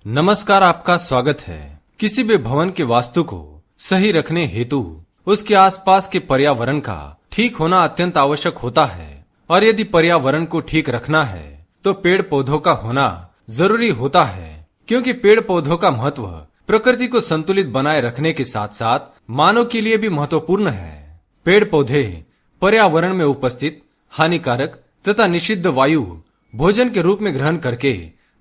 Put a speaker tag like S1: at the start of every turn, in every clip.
S1: नमस्कार, आपका स्वागत है। किसी भी भवन के वास्तु को सही रखने हेतु उसके आसपास के पर्यावरण का ठीक होना अत्यंत आवश्यक होता है और यदि पर्यावरण को ठीक रखना है तो पेड़ पौधों का होना जरूरी होता है, क्योंकि पेड़ पौधों का महत्व प्रकृति को संतुलित बनाए रखने के साथ साथ मानव के लिए भी महत्वपूर्ण है। पेड़ पौधे पर्यावरण में उपस्थित हानिकारक तथा निषिद्ध वायु भोजन के रूप में ग्रहण करके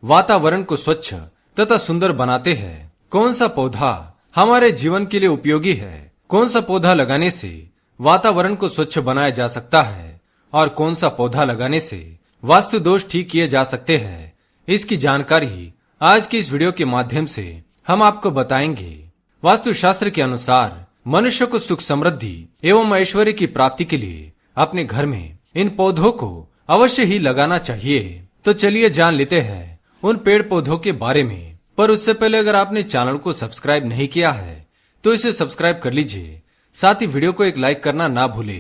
S1: वातावरण को स्वच्छ तथा सुंदर बनाते हैं। कौन सा पौधा हमारे जीवन के लिए उपयोगी है, कौन सा पौधा लगाने से वातावरण को स्वच्छ बनाया जा सकता है और कौन सा पौधा लगाने से वास्तु दोष ठीक किए जा सकते हैं, इसकी जानकारी आज की इस वीडियो के माध्यम से हम आपको बताएंगे। वास्तु शास्त्र के अनुसार मनुष्य को सुख समृद्धि एवं ऐश्वर्य की प्राप्ति के लिए अपने घर में इन पौधों को अवश्य ही लगाना चाहिए। तो चलिए जान लेते हैं उन पेड़ पौधों के बारे में। पर उससे पहले अगर आपने चैनल को सब्सक्राइब नहीं किया है तो इसे सब्सक्राइब कर लीजिए, साथ ही वीडियो को एक लाइक करना ना भूले।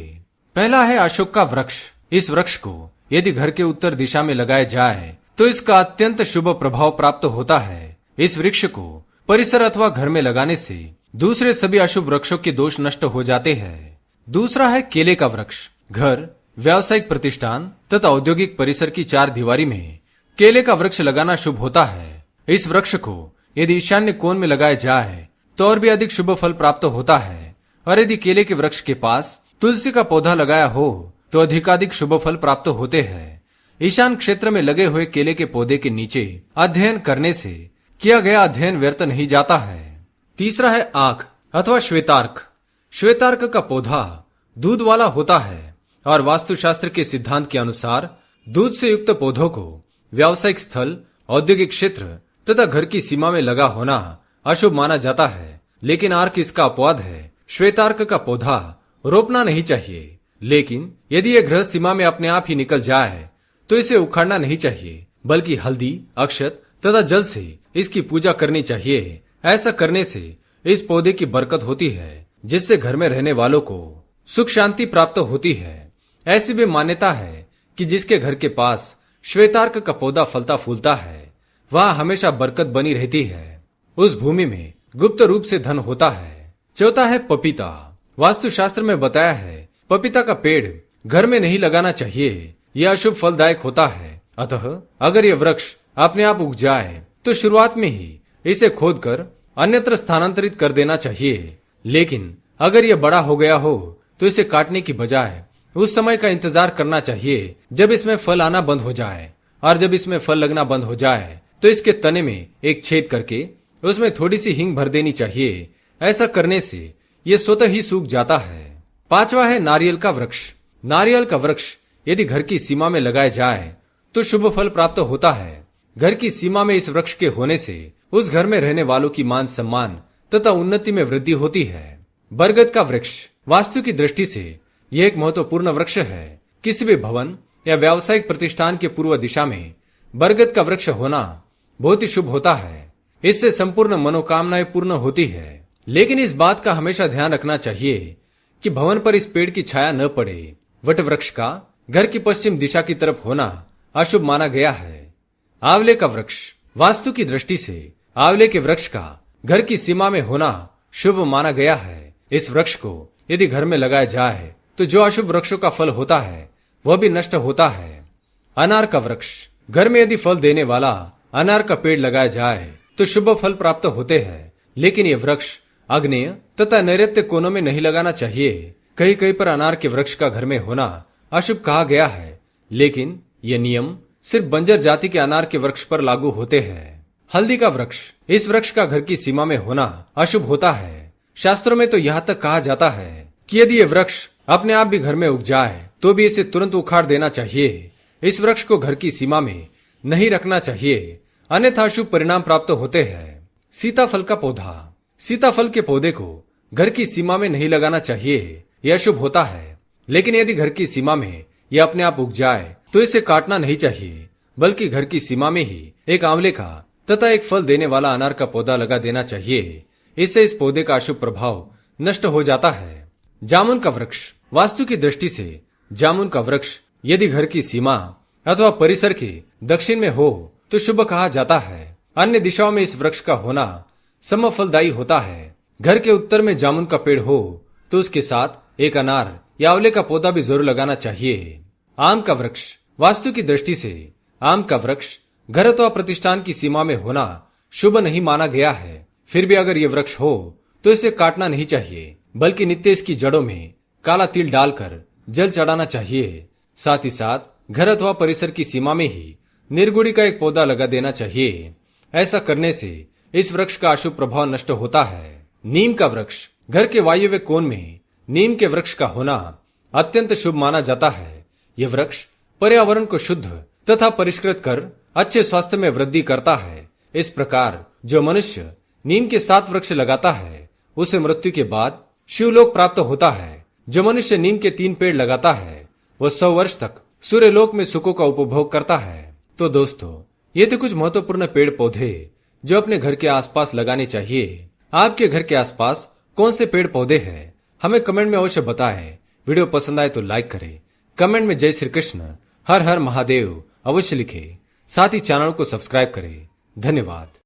S1: पहला है अशोक का वृक्ष। इस वृक्ष को यदि घर के उत्तर दिशा में लगाया जाए तो इसका अत्यंत शुभ प्रभाव प्राप्त होता है। इस वृक्ष को परिसर अथवा घर में लगाने से दूसरे सभी अशुभ वृक्षों के दोष नष्ट हो जाते हैं। दूसरा है केले का वृक्ष। घर, व्यावसायिक प्रतिष्ठान तथा औद्योगिक परिसर की चार दीवारी में केले का वृक्ष लगाना शुभ होता है। इस वृक्ष को यदि ईशान्य कोण में लगाया जाए तो और भी अधिक शुभ फल प्राप्त होता है, और यदि केले के वृक्ष के पास तुलसी का पौधा लगाया हो तो अधिकाधिक शुभ फल प्राप्त होते हैं। ईशान क्षेत्र में लगे हुए केले के पौधे के नीचे अध्ययन करने से किया गया अध्ययन व्यर्थ नहीं जाता है। तीसरा है आंख अथवा श्वेतार्क। श्वेतार्क का पौधा दूध वाला होता है और वास्तुशास्त्र के सिद्धांत के अनुसार दूध से युक्त पौधों को व्यावसायिक स्थल, औद्योगिक क्षेत्र तथा घर की सीमा में लगा होना अशुभ माना जाता है, लेकिन आर्क इसका अपवाद है। श्वेतार्क का पौधा रोपना नहीं चाहिए, लेकिन यदि यह गृह सीमा में अपने आप ही निकल जाए तो इसे उखाड़ना नहीं चाहिए, बल्कि हल्दी, अक्षत तथा जल से इसकी पूजा करनी चाहिए। ऐसा करने से इस पौधे की बरकत होती है, जिससे घर में रहने वालों को सुख शांति प्राप्त होती है। ऐसी भी मान्यता है कि जिसके घर के पास श्वेतार्क का पौधा फलता फूलता है वह हमेशा बरकत बनी रहती है। उस भूमि में गुप्त रूप से धन होता है। चौथा है पपीता। वास्तुशास्त्र में बताया है पपीता का पेड़ घर में नहीं लगाना चाहिए, यह अशुभ फलदायक होता है। अतः अगर यह वृक्ष अपने आप उग जाए तो शुरुआत में ही इसे खोदकर अन्यत्र स्थानांतरित कर देना चाहिए, लेकिन अगर यह बड़ा हो गया हो तो इसे काटने की बजाय उस समय का इंतजार करना चाहिए जब इसमें फल आना बंद हो जाए, और जब इसमें फल लगना बंद हो जाए तो इसके तने में एक छेद करके उसमें थोड़ी सी हींग भर देनी चाहिए। ऐसा करने से यह स्वतः ही सूख जाता है। पांचवा है नारियल का वृक्ष। नारियल का वृक्ष यदि घर की सीमा में लगाया जाए तो शुभ फल प्राप्त होता है। घर की सीमा में इस वृक्ष के होने से उस घर में रहने वालों की मान सम्मान तथा उन्नति में वृद्धि होती है। बरगद का वृक्ष वास्तु की दृष्टि से यह एक महत्वपूर्ण वृक्ष है। किसी भी भवन या व्यावसायिक प्रतिष्ठान के पूर्व दिशा में बरगद का वृक्ष होना बहुत ही शुभ होता है। इससे संपूर्ण मनोकामनाएं पूर्ण होती है, लेकिन इस बात का हमेशा ध्यान रखना चाहिए कि भवन पर इस पेड़ की छाया न पड़े। वट वृक्ष का घर की पश्चिम दिशा की तरफ होना अशुभ माना गया है। आंवले का वृक्ष वास्तु की दृष्टि से आंवले के वृक्ष का घर की सीमा में होना शुभ माना गया है। इस वृक्ष को यदि घर में लगाया जाए तो जो अशुभ वृक्षों का फल होता है वह भी नष्ट होता है। अनार का वृक्ष घर में यदि फल देने वाला अनार का पेड़ लगाया जाए तो शुभ फल प्राप्त होते हैं, लेकिन ये वृक्ष आग्नेय तथा नैऋत्य कोनों में नहीं लगाना चाहिए। कहीं कहीं पर अनार के वृक्ष का घर में होना अशुभ कहा गया है, लेकिन ये नियम सिर्फ बंजर जाति के अनार के वृक्ष पर लागू होते हैं। हल्दी का वृक्ष, इस वृक्ष का घर की सीमा में होना अशुभ होता है। शास्त्रों में तो यहाँ तक कहा जाता है कि यदि ये वृक्ष अपने आप भी घर में उग जाए तो भी इसे तुरंत उखाड़ देना चाहिए। इस वृक्ष को घर की सीमा में नहीं रखना चाहिए, अन्यथा शुभ परिणाम प्राप्त होते हैं। सीताफल का पौधा। सीताफल के पौधे को घर की सीमा में नहीं लगाना चाहिए, यह शुभ होता है, लेकिन यदि घर की सीमा में यह अपने आप उग जाए तो इसे काटना नहीं चाहिए, बल्कि घर की सीमा में ही एक आंवले का तथा एक फल देने वाला अनार का पौधा लगा देना चाहिए। इससे इस पौधे का अशुभ प्रभाव नष्ट हो जाता है। जामुन का वृक्ष। वास्तु की दृष्टि से जामुन का वृक्ष यदि घर की सीमा अथवा परिसर के दक्षिण में हो तो शुभ कहा जाता है। अन्य दिशाओं में इस वृक्ष का होना समफलदायी होता है। घर के उत्तर में जामुन का पेड़ हो तो उसके साथ एक अनार या आंवले का पौधा भी जरूर लगाना चाहिए। आम का वृक्ष। वास्तु की दृष्टि से आम का वृक्ष घर अथवा प्रतिष्ठान की सीमा में होना शुभ नहीं माना गया है। फिर भी अगर ये वृक्ष हो तो इसे काटना नहीं चाहिए, बल्कि नित्य इसकी जड़ों में काला तिल डालकर जल चढ़ाना चाहिए। साथ ही साथ घर अथवा परिसर की सीमा में ही निर्गुड़ी का एक पौधा लगा देना चाहिए। ऐसा करने से इस वृक्ष का अशुभ प्रभाव नष्ट होता है। नीम का वृक्ष। घर के वायव्य कोण में नीम के वृक्ष का होना अत्यंत शुभ माना जाता है। यह वृक्ष पर्यावरण को शुद्ध तथा परिष्कृत कर अच्छे स्वास्थ्य में वृद्धि करता है। इस प्रकार जो मनुष्य नीम के 7 वृक्ष लगाता है उसे मृत्यु के बाद शिवलोक प्राप्त होता है। जो मनुष्य नीम के 3 पेड़ लगाता है वह 100 वर्ष तक सूर्यलोक में सुखों का उपभोग करता है। तो दोस्तों, ये थे कुछ महत्वपूर्ण पेड़ पौधे जो अपने घर के आसपास लगाने चाहिए। आपके घर के आसपास कौन से पेड़ पौधे हैं हमें कमेंट में अवश्य बताएं। वीडियो पसंद आए तो लाइक करें। कमेंट में जय श्री कृष्ण, हर हर महादेव अवश्य लिखें। साथ ही चैनल को सब्सक्राइब करें। धन्यवाद।